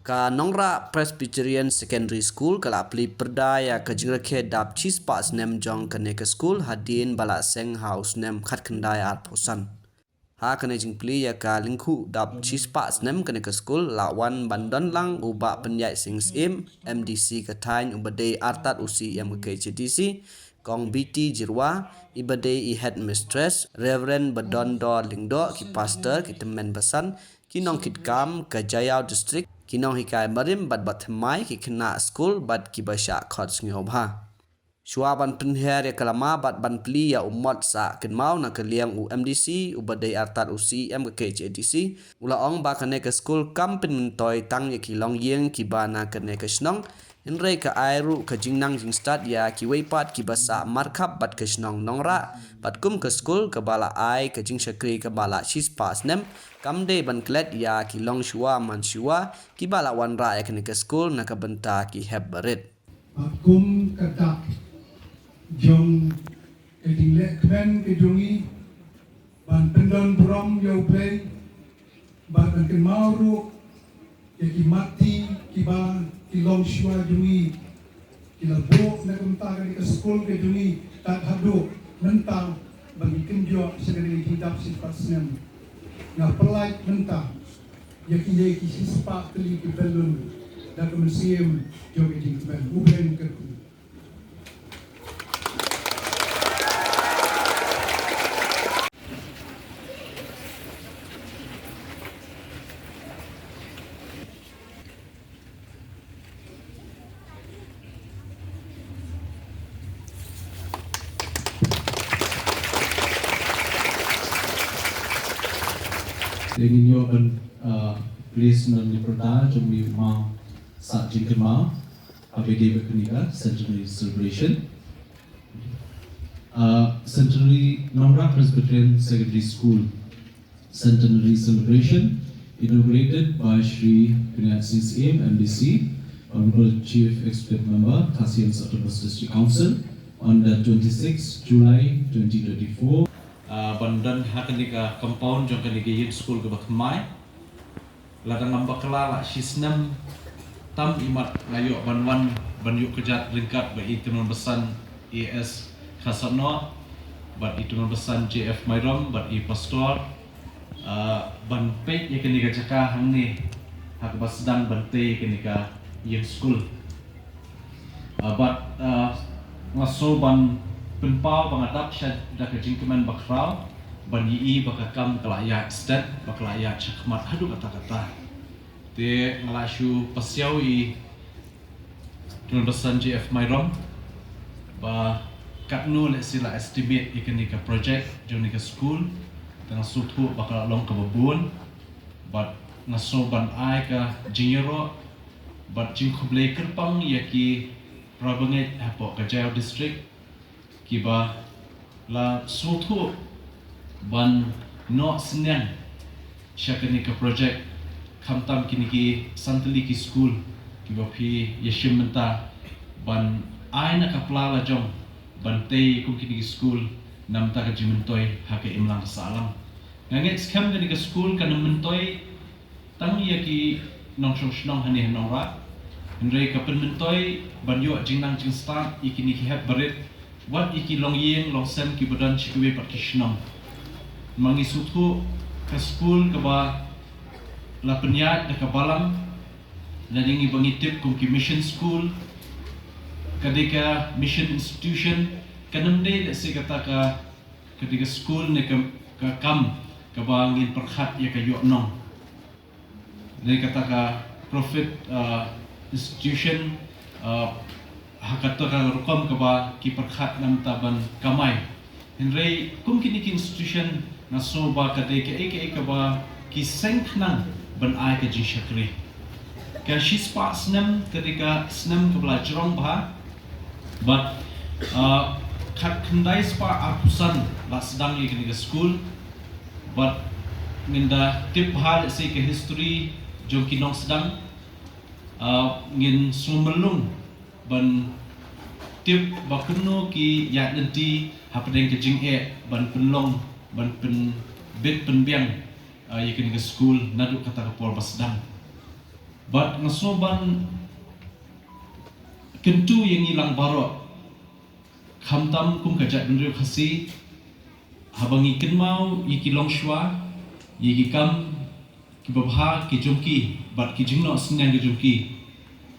Ka Nongra Presbyterian Secondary School kala pli perdaya ka jingrakhe dap chis pas nem jong kane ka school hadin bala seng house nem khat khandai ar phosan ha kane jingpli ya ka lingkhu dap chis pas nem kane ka school lawan bandon lang uba penyai sings im MDC ka thain ubade artat usi yam ka HDC kong BT jirwa ibade I headmistress Reverend Badondo Lingdo ki pastor ki temen basan ki nong kit kam ka Jayau district kinong hikai marim bat thmai ki khna school bat ki basha khot ngobha shua ban pinher ya kalama bat ban pli ya umot sa kinmau na kaliang u MDC u badai artat u CM ke HDC ula ong ba kane ka school kam pin toy tang ya ki long yeng ki ba na kane ka snong inrei ka airu ka jingnang jing start ya ki weipat ki basa markap bat ka snong nongra bat kum ka school ka bala ai ka jing shakri ka bala shis pas nem kam de ban klet ya ki long shua man shua ki bala wan ra ya kane ka school na ka benta ki heb barit kum kata jong eding le kven ke jongi ban pendon brom yo play ban kan mauru ya ki mati ki ba ki long shua jongi ki la bo na kum ta ka school ke jongi ta hadu mentang bagi kenjo segala hidap si pasnem na pelai mentang ya ki sispa kali ki belum dan kemusiam jong eding kven uben ke Dengan yo please non diperda jumi ma sa jingkema APD berkenika centenary celebration centenary Nongra Presbyterian Secondary School centenary celebration inaugurated by Shri Kanyat Sings Aim MDC Honorable Chief Executive Member Kasian Autonomous District Council on the 26 July 2024 bandan hakanika compound jong kanika yin school ke bakmai ladang nambak kala sisnam tam imat layo banwan banyu kejat lingkat ba itunan besan AS Khasano bat itunan besan JF Mairom bat I pastor ban pek ya kanika caka hangni hak basdang bante kanika yin school bat ngaso ban penpau bangadap syad dah kejingkeman bakrau ban yi bakakam kelayat stat baklayat chakmat hadu kata-kata te ngalashu pasiau I tuan besan JF Mairom ba katnu le sila estimate ikanika project jonika school tengah sutu bakal long ke babun bat ngaso ban ai ka jingero bat jingkublei kerpang yaki rabanget hapo ka Jayau district kiba la sutu ban no senang syakani ke project kamtam kini ki santali ki school kiba pi yeshim menta ban aina kapla la jong ban tei kum kini ki school namta ka jimentoi hake imlang salam nganget skam kini ke school kana mentoi tang yaki nong shong hani nora ndrei ka pen mentoi ban yo jingnang jing start ikini ki heb barit wat iki long yeng long sem ki badan chikwe pat kishnam mangi sutu ka school ka ba la penyat da ka balam la dingi bangitip kum ki mission school kadika mission institution kanamde da se kata ka kadika school ne ka kam ka ba ngin perkhat ya ka yo nong ne kata ka prophet institution hakata ka rukom ka ba ki perkhat nam taban kamai henrei kum kini ki institution na so ba ka de ke ka ba ki senknang ban ai ka ji shakri ka shispa snam ketika snam ka bla jrong ba but khat khandai spa apusan la sedang ye kini school but minda tip hal se ke history jong ki nong sedang ngin sumelung ban tip bakunu ki ya nanti hapedeng ke jing ban penlong ban pen bit penbiang yikin ke school nadu kata ke pol basdang But ngasoban kentu yang ilang barok khamtam kum kajat benriu khasi habangi kenmau yiki longshwa yiki kam kibabha ki jumki bat ki jingno senang ki jumki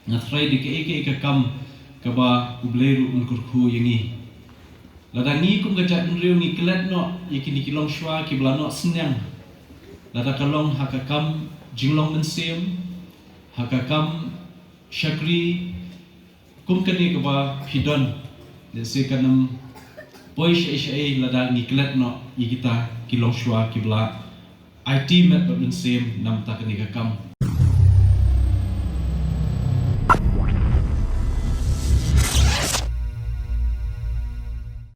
ngatrai de ke kam kaba ubleru unkurku yangi ladani kum kajat benriu ni kelat no yiki ni longshwa ki blano senang lada kalong hakakam jinglong mensem hakakam syakri kum kani kaba hidon desi kanam poish ai lada niklet no ikita kilong shwa kibla IT met babin sem nam takani kakam